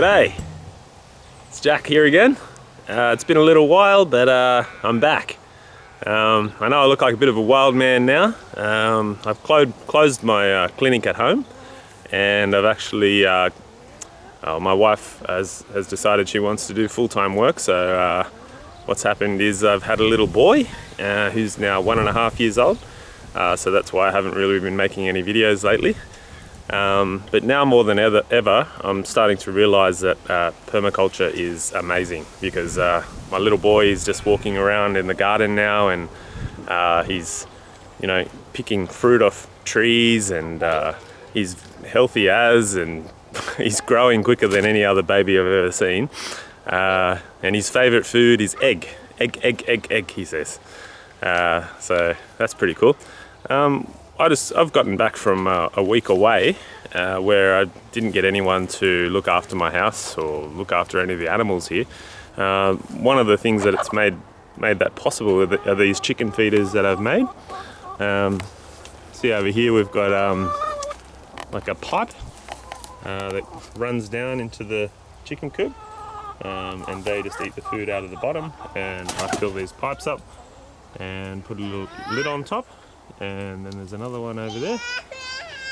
G'day, it's Jack here again. It's been a little while, but I'm back. I know I look like a bit of a wild man now. I've closed my clinic at home, and I've actually, my wife has decided she wants to do full-time work, so what's happened is I've had a little boy who's now 1.5 years old, so that's why I haven't really been making any videos lately. But now more than ever, I'm starting to realize that permaculture is amazing, because my little boy is just walking around in the garden now, and he's, you know, picking fruit off trees, and he's healthy and he's growing quicker than any other baby I've ever seen. And his favorite food is egg, he says. So that's pretty cool. I've gotten back from a week away where I didn't get anyone to look after my house or look after any of the animals here. One of the things that it's made that possible are these chicken feeders that I've made. See over here we've got like a pipe that runs down into the chicken coop, and they just eat the food out of the bottom, and I fill these pipes up and put a little lid on top. And then there's another one over there,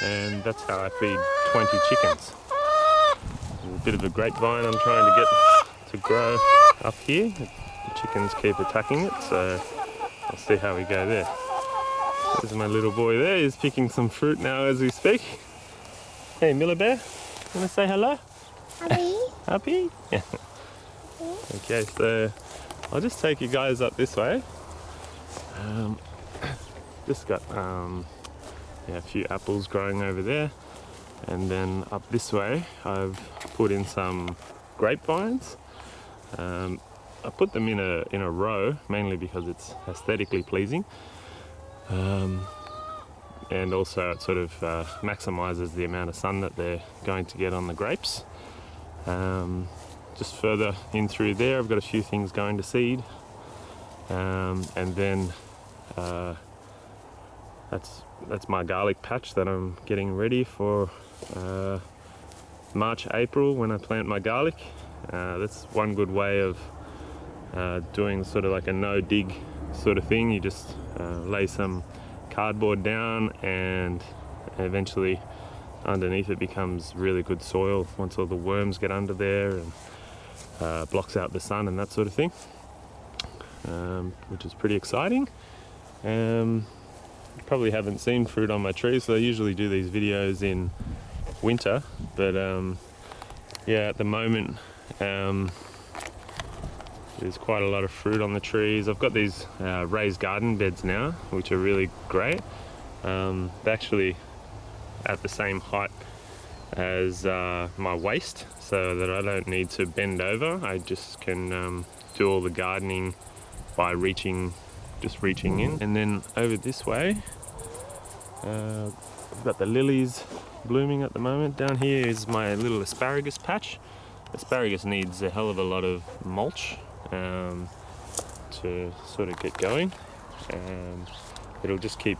and that's how I feed 20 chickens. There's a bit of a grapevine I'm trying to get to grow up here. The chickens keep attacking it, so I'll see how we go there. There's my little boy there. He's picking some fruit now as we speak. Hey, Miller Bear, wanna say hello? Happy? Happy? Yeah. Okay, so I'll just take you guys up this way. Just got a few apples growing over there, and then up this way I've put in some grapevines. I put them in a row mainly because it's aesthetically pleasing, and also it sort of maximizes the amount of sun that they're going to get on the grapes. Just further in through there I've got a few things going to seed, and then that's my garlic patch that I'm getting ready for March, April when I plant my garlic. That's one good way of doing sort of like a no dig sort of thing. You just lay some cardboard down, and eventually underneath it becomes really good soil once all the worms get under there, and blocks out the sun and that sort of thing, which is pretty exciting. Probably haven't seen fruit on my trees, so I usually do these videos in winter, but yeah, at the moment there's quite a lot of fruit on the trees. I've got these raised garden beds now, which are really great. They're actually at the same height as my waist, so that I don't need to bend over. I just can do all the gardening by just reaching in. And then over this way I've got the lilies blooming at the moment. Down here is my little asparagus patch. Asparagus needs a hell of a lot of mulch to sort of get going. It'll just keep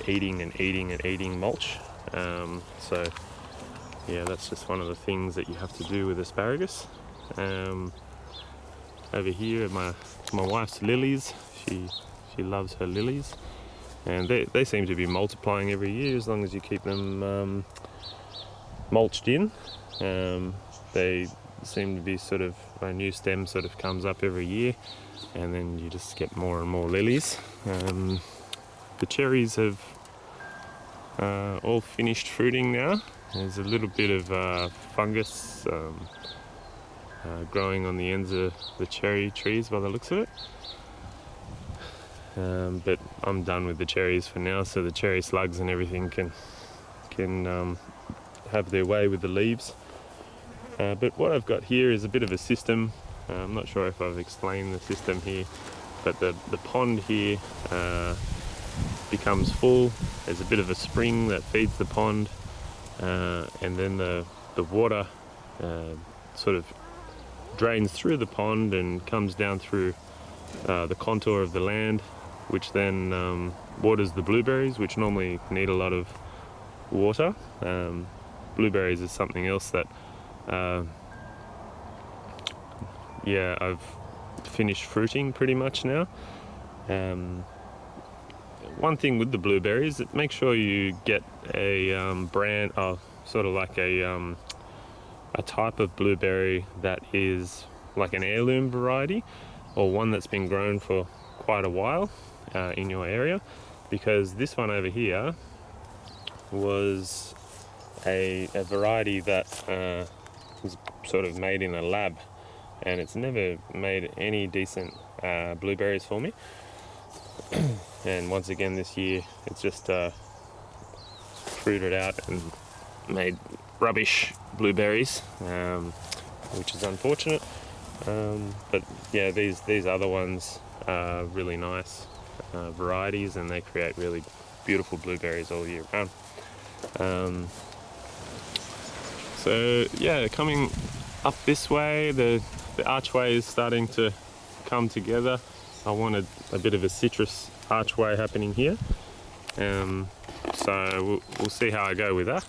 eating and eating and eating mulch. So yeah, that's just one of the things that you have to do with asparagus. Over here are my wife's lilies. She loves her lilies, and they seem to be multiplying every year as long as you keep them mulched in. They seem to be sort of, a new stem sort of comes up every year, and then you just get more and more lilies. The cherries have all finished fruiting now. There's a little bit of fungus growing on the ends of the cherry trees by the looks of it. But I'm done with the cherries for now, so the cherry slugs and everything can have their way with the leaves. But what I've got here is a bit of a system. I'm not sure if I've explained the system here, but the pond here becomes full. There's a bit of a spring that feeds the pond, and then the water sort of drains through the pond and comes down through the contour of the land, which then waters the blueberries, which normally need a lot of water. Blueberries is something else that yeah, I've finished fruiting pretty much now. One thing with the blueberries, make sure you get a brand of sort of like a type of blueberry that is like an heirloom variety, or one that's been grown for quite a while in your area, because this one over here was a variety that was sort of made in a lab, and it's never made any decent blueberries for me. And once again this year it's just fruited out and made rubbish blueberries, which is unfortunate. But yeah, these other ones are really nice varieties, and they create really beautiful blueberries all year round. So yeah, coming up this way, the archway is starting to come together. I wanted a bit of a citrus archway happening here, so we'll see how I go with that.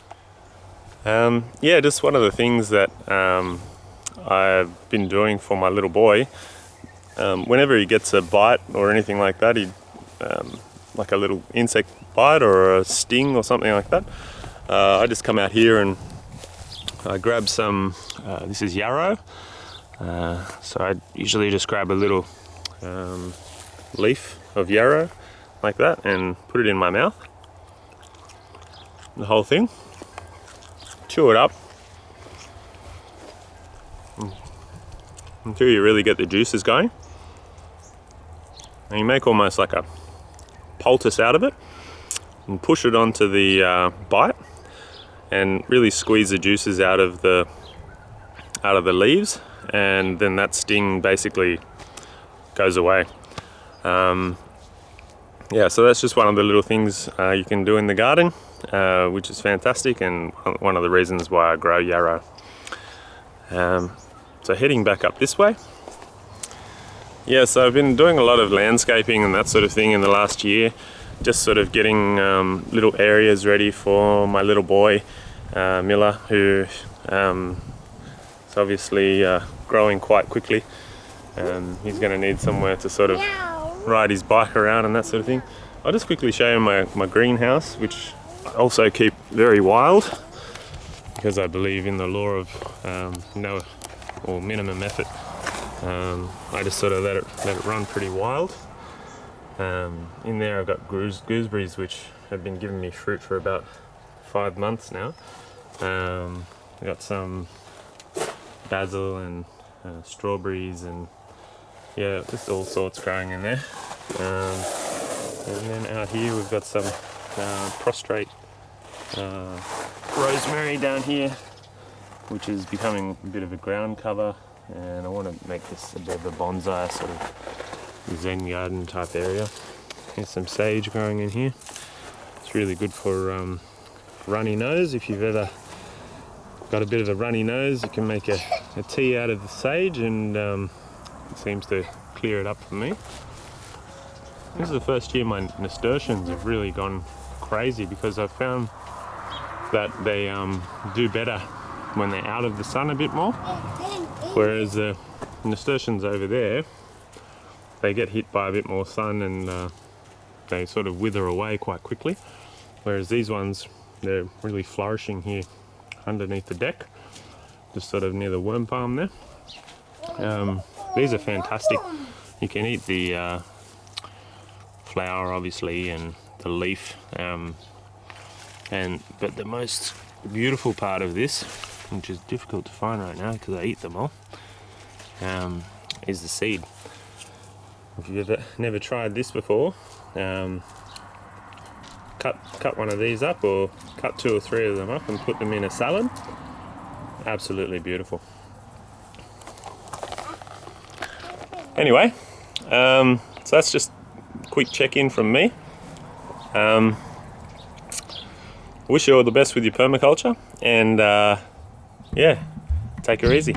Yeah, just one of the things that I've been doing for my little boy, whenever he gets a bite or anything like that, like a little insect bite or a sting or something like that, I just come out here and I grab some, this is yarrow, so I usually just grab a little leaf of yarrow like that and put it in my mouth, the whole thing, chew it up until you really get the juices going, and you make almost like a poultice out of it and push it onto the bite and really squeeze the juices out of the leaves, and then that sting basically goes away. Yeah, so that's just one of the little things you can do in the garden, which is fantastic, and one of the reasons why I grow yarrow. So heading back up this way. Yeah, so I've been doing a lot of landscaping and that sort of thing in the last year, just sort of getting little areas ready for my little boy, Miller, who is obviously growing quite quickly. He's going to need somewhere to sort of ride his bike around and that sort of thing. I'll just quickly show you my greenhouse, which I also keep very wild, because I believe in the law of no or minimum effort. I just sort of let it run pretty wild. In there I've got gooseberries, which have been giving me fruit for about 5 months now. I've got some basil and strawberries, and yeah, just all sorts growing in there. And then out here we've got some prostrate rosemary down here, which is becoming a bit of a ground cover, and I want to make this a bit of a bonsai sort of Zen garden type area. There's some sage growing in here. It's really good for runny nose. If you've ever got a bit of a runny nose, you can make a tea out of the sage, and it seems to clear it up for me. This is the first year my nasturtiums have really gone crazy, because I've found that they do better when they're out of the sun a bit more, whereas the nasturtiums over there, they get hit by a bit more sun and they sort of wither away quite quickly, whereas these ones, they're really flourishing here underneath the deck, just sort of near the worm palm there. These are fantastic. You can eat the flower obviously and the leaf, but the most beautiful part of this, which is difficult to find right now because I eat them all, is the seed. If you've never tried this before, cut one of these up, or cut 2 or 3 of them up and put them in a salad. Absolutely beautiful. Anyway, so that's just a quick check-in from me. Wish you all the best with your permaculture, and yeah, take her easy.